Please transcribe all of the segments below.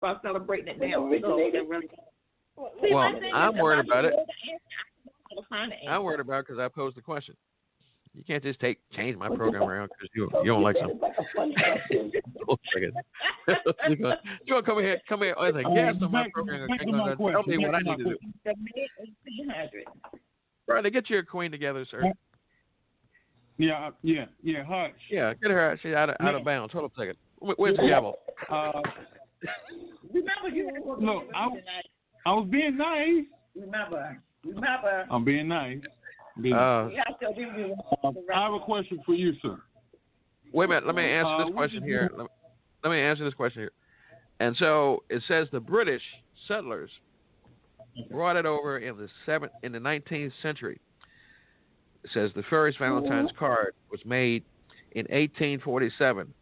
Start celebrating it now. Really... Well, I'm worried about it. I'm worried about it because I posed the question. You can't just change my program around because you don't like something. You want to come here. I was like, yes, on my program. Tell me what I need to do. Brother, get your queen together, sir. Yeah, hush. Yeah, get her out. She's out of bounds. Hold up a second. Where's the gavel? Remember you. Look, I was being nice. Remember. I'm being nice. I have a question for you, sir. Wait a minute. Let me answer this question here. Let me answer this question here. And so it says the British settlers brought it over in the 19th century. It says the first Valentine's card was made in 1847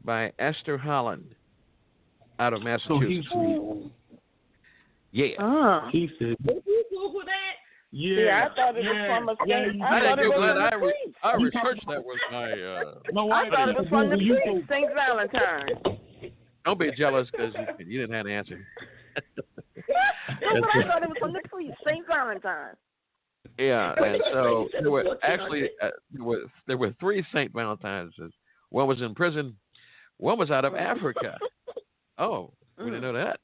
by Esther Holland out of Massachusetts. Yeah. He said. Did you Google that? Yeah, I thought it was from a saint. I researched that with my. I thought it was from the priest, Saint Valentine. Don't be jealous because you didn't have an answer. No, but I thought it was from the priest, Saint Valentine. Yeah, and so there were actually there were three Saint Valentines. One was in prison, one was out of Africa. Oh, we didn't know that.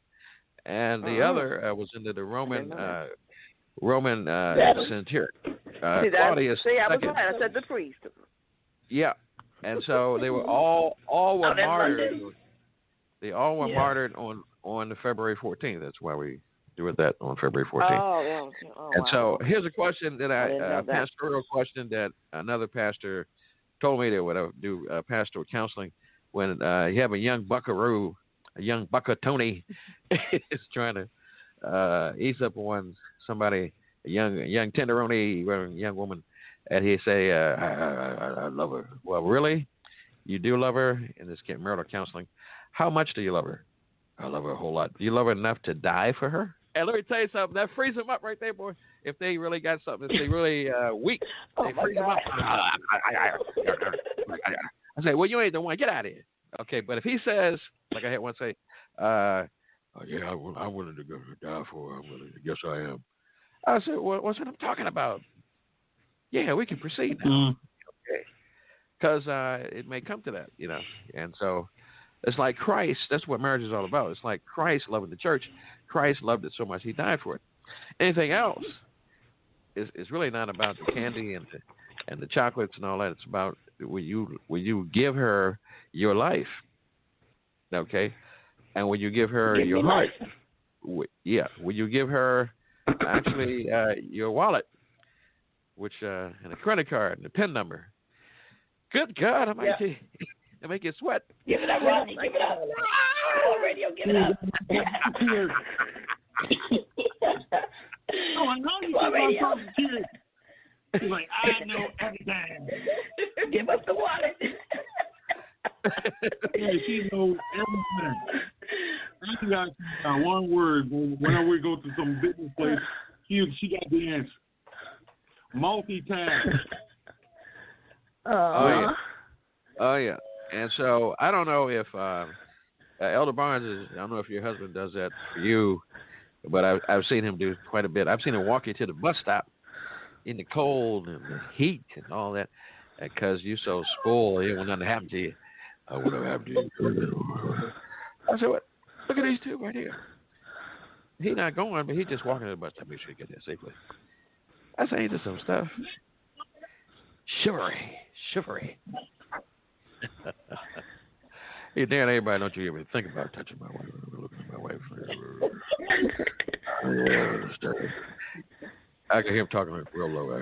And the other was into the Roman centurion. Claudius. I was right. I said the priest. Yeah, and so they were all were martyred. They all were martyred on the February 14th. That's why we do it that on February 14th. And so here's a question that a pastoral question that another pastor told me they would do pastoral counseling when you have a young buckaroo, a young buckatoni is trying to ease up on somebody, a young tenderoni, a young woman, and he say, I love her. Well, really? You do love her in this marital counseling? How much do you love her? I love her a whole lot. Do you love her enough to die for her? And let me tell you something. That frees them up right there, boy. If they really got something, if they really weak, they freeze them up. I say, well, you ain't the one. Get out of here. Okay, but if he says, like I had one say, I'm willing to go die for her. I'm willing to. Yes, I am. I said, well, what's what I'm talking about? Yeah, we can proceed now. Okay, because it may come to that, and so. It's like Christ. That's what marriage is all about. It's like Christ loving the church. Christ loved it so much he died for it. Anything else is really not about the candy and the chocolates and all that. It's about will you give her your life, okay, and will you give her your heart? Will you give her actually your wallet, which and a credit card and a PIN number? Good God, I might say. They make you sweat. Give it up, Rodney. Give it up. Oh, radio, give it up. Oh, I know you radio. He's like, I know everything. Give us the wallet. Yeah, she knows everything. I got one word. Whenever we go to some business place, she got the answer. Multitask. Oh yeah. And so I don't know if Elder Barnes I don't know if your husband does that for you, but I've seen him do quite a bit. I've seen him walk you to the bus stop in the cold and the heat and all that because you're so spoiled. It will nothing happen to you. Whatever happened to you? I said, what? Look at these two right here. He's not going, but he's just walking to the bus stop. Make sure you get there safely. I say, ain't this some stuff? Chivalry. Hey, Dan, everybody, don't you even think about touching my wife, looking at my wife. I can hear him talking real low. I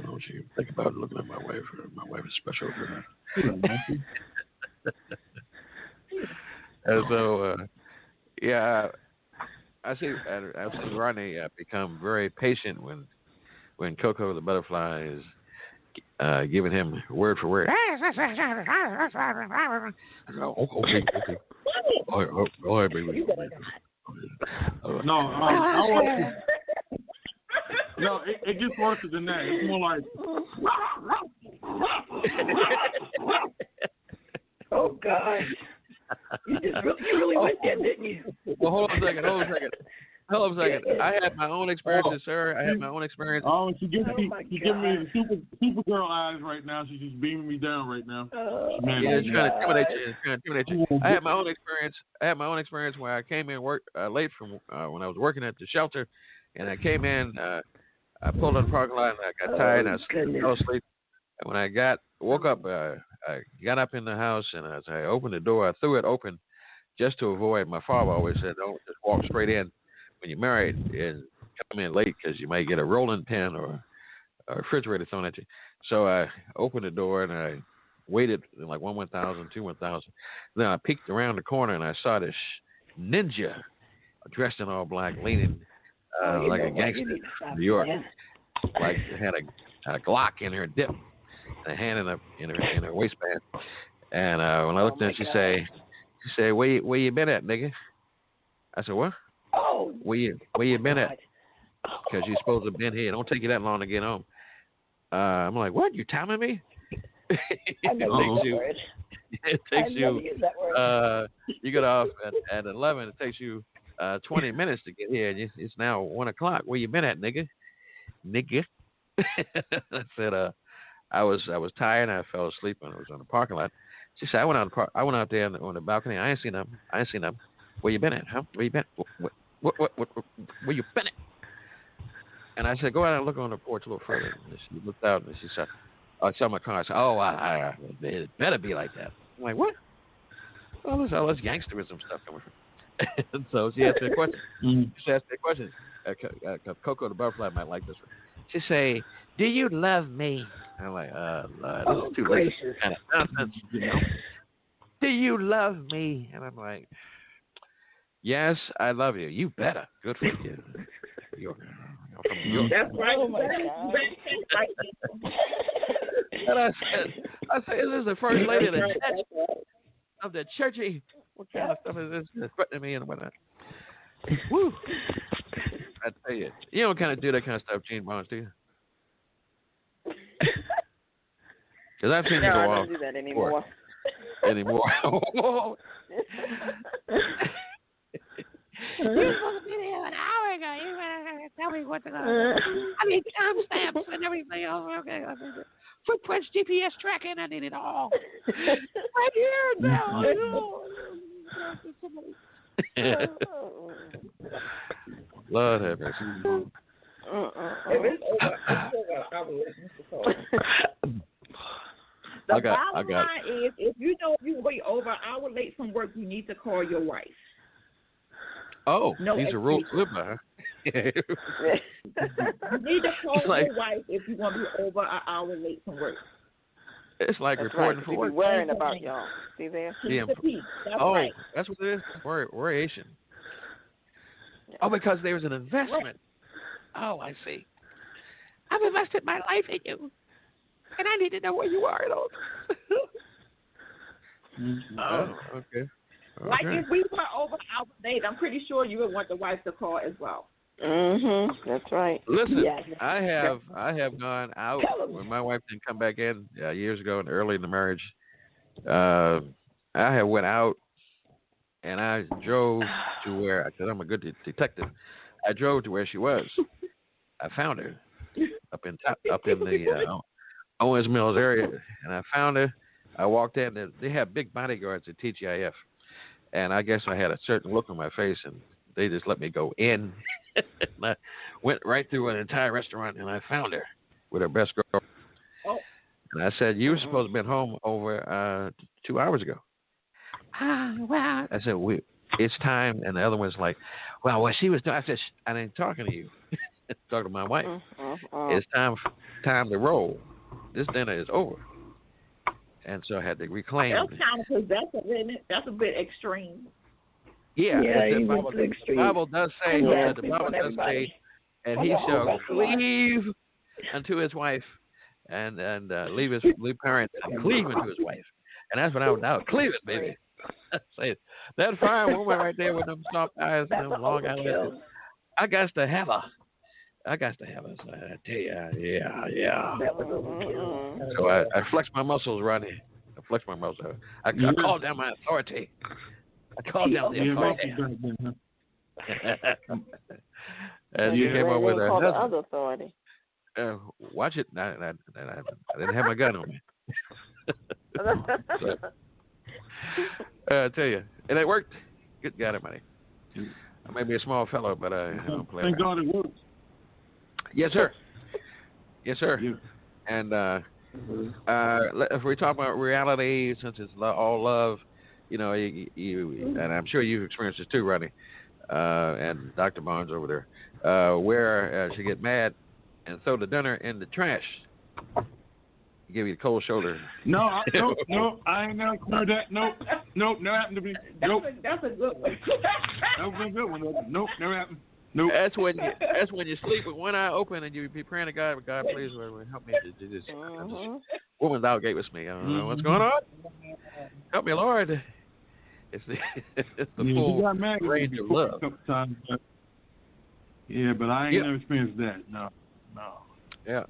don't you think about looking at my wife. My wife is special. And so, I've seen Rodney become very patient when Coco the butterfly is giving him word for word. Okay. All right, baby. No, it gets worse than that. It's more like. Oh gosh! You really went there, didn't you? Well, hold on a second. I had my own experiences, sir. I had my own experience. Oh, she giving me the Supergirl eyes right now. She's just beaming me down right now. Yeah, she's trying to intimidate you. I had my own experience where I came in work late from when I was working at the shelter, and I came in. I pulled in the parking lot and I got tired and I fell asleep. And when I woke up, I got up in the house and as I opened the door, I threw it open just to avoid. My father always said, "Don't just walk straight in when you're married and come in late because you might get a rolling pin or a refrigerator thrown at you." So I opened the door and I waited like 1,000, 2,000. Then I peeked around the corner and I saw this ninja dressed in all black, leaning like a gangster in New York, like had a Glock in her dip, and a hand in her waistband. And when I looked at her, she said, "Where you been at, nigga?" I said, "What? Oh, Where you been at? Because you're supposed to have been here. Don't take you that long to get home." I'm like, "What? You timing me?" It takes you. You get off at 11. It takes you 20 minutes to get here. And it's now 1 o'clock. Where you been at, nigga? Nigga. I said, I was tired. And I fell asleep when I was on the parking lot. She said, I went out there on the balcony. I ain't seen them. Where you been at? Huh? Where you been? Where you been at? And I said, go out and look on the porch a little further. And she looked out and she said, I saw my car. I said, it better be like that. I'm like, what? Well, there's all this gangsterism stuff coming from. And so she asked me a question. She asked me a question. Coco the Butterfly might like this one. She say, do you love me? I'm like, this is too late. Kind of nonsense, you know. Do you love me? And I'm like, yes, I love you. You better. Good for you. You're from New York. That's right. Oh my God. And I said, this is the first lady of the churchy. What kind of stuff is this? Threatening me and whatnot. Woo! I tell you, you don't kind of do that kind of stuff, Gene Barnes, do you? Because I've seen you go off. I don't do that anymore. You were supposed to be there an hour ago. You better tell me what to do. I need timestamps and everything else. Okay. Footprints, GPS tracking. I need it all. Right here now. Lord have mercy. If it's over, I will listen to call. The bottom line is, if you know you're going over an hour late from work, you need to call your wife. Oh, these are rules to live by, huh? You need to call your wife if you're going to be over an hour late from work. It's like That's reporting right. for work. Be worrying about y'all. See there? Yeah. That's right. That's what it is. Variation. Yeah. Oh, because there's an investment. Oh, I see. I've invested my life in you, and I need to know where you are at all. Oh, okay. Like if we were over an hour late, I'm pretty sure you would want the wife to call as well. That's right. Listen, Yes. I have gone out when my wife didn't come back in years ago and early in the marriage. I have went out and I drove to where, because I'm a good detective, I drove to where she was. I found her up in the Owens Mills area, and I found her. I walked in. They have big bodyguards at TGIF, and I guess I had a certain look on my face, and they just let me go in. And I went right through an entire restaurant, and I found her with her best girl. Oh. And I said, you were supposed to have been home over 2 hours ago. Well. I said, it's time. And the other one's like, well, what she was doing, I said, I ain't talking to you. Talking to my wife. It's time to roll. This dinner is over. And so I had to reclaim. That's kind of possessive, isn't it? That's a bit extreme. Yeah, the Bible does say, and he shall cleave unto his wife, and leave parents and cleave unto his wife. And that's what I would cleave it, baby. Say that fine woman right there with them soft eyes and them long eyelashes. I got to have her. So I tell you, yeah. So I flex my muscles, Rodney. I flex my muscles. I call down my authority. I called down the authority. And you came up with a call the other authority. Watch it. I didn't have my gun on me. So, I tell you, and it worked. Good God Almighty. I may be a small fellow, but I don't play. Thank God it works. Yes, sir. Yes, sir. Yeah. And if we talk about reality, since it's all love, you know, you and I'm sure you've experienced this too, Rodney, and Dr. Barnes over there, where she get mad and throw the dinner in the trash. Give you the cold shoulder. No, I ain't never heard that. Nope, never happened to me. Nope. That's a good one. That was a good one. Nope, never happened. Nope. That's when you sleep with one eye open and you be praying to God, God, please help me to do this. Woman's out gate with me. I don't know what's going on. Help me, Lord. It's the full range of love. Yeah, but I ain't never experienced that. No. Yeah.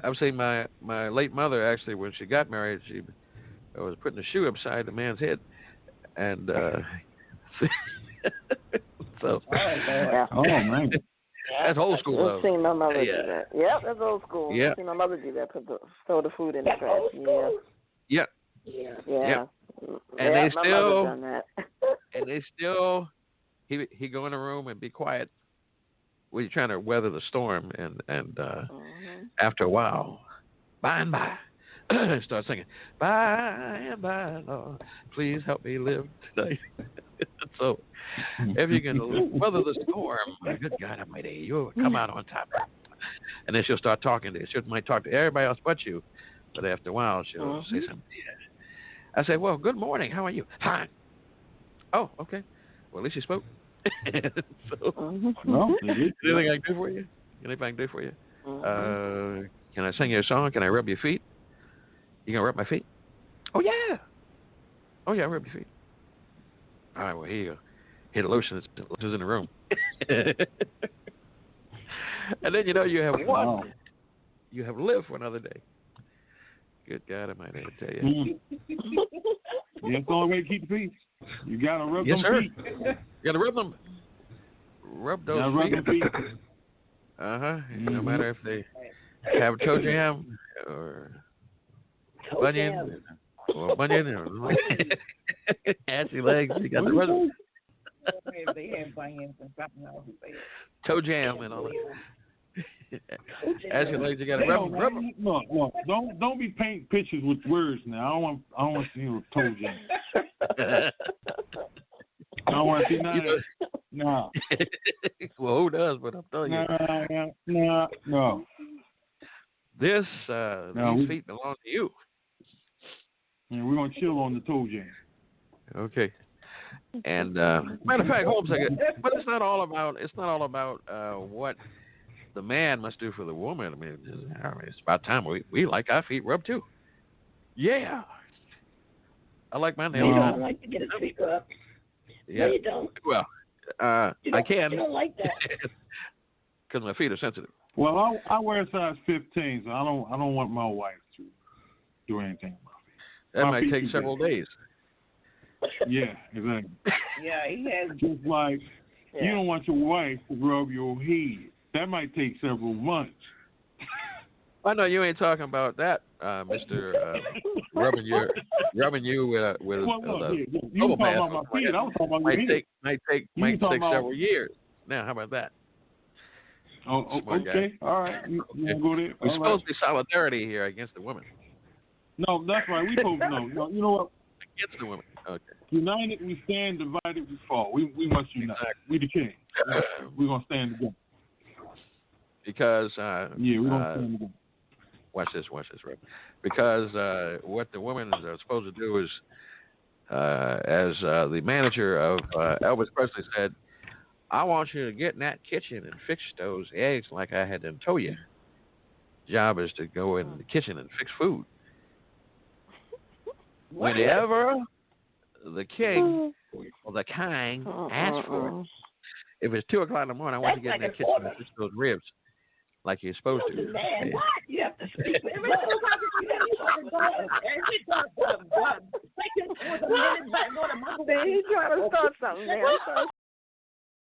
I've seen my late mother, actually, when she got married, she was putting a shoe upside the man's head. And so. Oh, man. That's old school, though. I've seen my mother do that. Yep, that's old school. Yeah. I've seen my mother do that, throw the food in the trash. Yeah. Yeah. And my they still, mother's done that. he go in the room and be quiet when you're trying to weather the storm, and after a while, by and by, start singing, by and by, Lord, please help me live tonight. So, if you can weather the storm, good God Almighty, you'll come out on top. And then she'll start talking to you. She might talk to everybody else but you, but after a while, she'll say something. I say, well, good morning. How are you? Fine. Oh, okay. Well, at least you spoke. So, Well, anything I can do for you? Anything I can do for you? Can I sing you a song? Can I rub your feet? You gonna rub my feet? Oh yeah. Oh yeah, rub your feet. All right. Well, here you go. Here, the lotion is in the room. And then you know you have won. Wow. You have lived for another day. Good God, I might have to tell you. That's the only way to keep the peace. You gotta rub them feet. You gotta rub them. Rub those feet. No matter if they have toe jam or bunion or ashy legs, you got to rub them. They have bunions and something else. Toe jam and all that. Ashy legs, you got to rub them. No, don't be painting pictures with words now. I don't want to see you with toe jam. I don't want to see none. No. Well, who does? But I'm telling you. No. These feet belong to you. Yeah, we're gonna chill on the toe jam. Okay. And matter of fact, Holmes, but it's not all about what the man must do for the woman. I mean, it's about time we like our feet rubbed too. Yeah. I like my nails. You don't like to get his feet rubbed. Yeah. No, you don't. Well, I can. You don't like that. Because my feet are sensitive. Well, I wear a size 15, so I don't want my wife to do anything about it. That might take several days. Yeah, exactly. Yeah, he has. Just like you don't want your wife to rub your head. That might take several months. I know you ain't talking about that, Mister. Rubbing you with you talking about my feet. I was talking about your head. Might take several years. Now, how about that? Oh, okay. All right. You go there. We're supposed to be solidarity here against the women. No, that's right. We both know. You know what? Against the women. Okay. United we stand, divided we fall. We must unite. Exactly. We the king. We're going to stand together. Because we're going to stand together. Watch this, Rick. Because what the women are supposed to do is, as the manager of Elvis Presley said, I want you to get in that kitchen and fix those eggs like I had them told you. Job is to go in the kitchen and fix food. Whenever the king or the king asks for it, if it's 2 o'clock in the morning, I want you to get in that kitchen and fix those ribs like you're supposed to. Man, what? You have to speak with He's trying to start something there.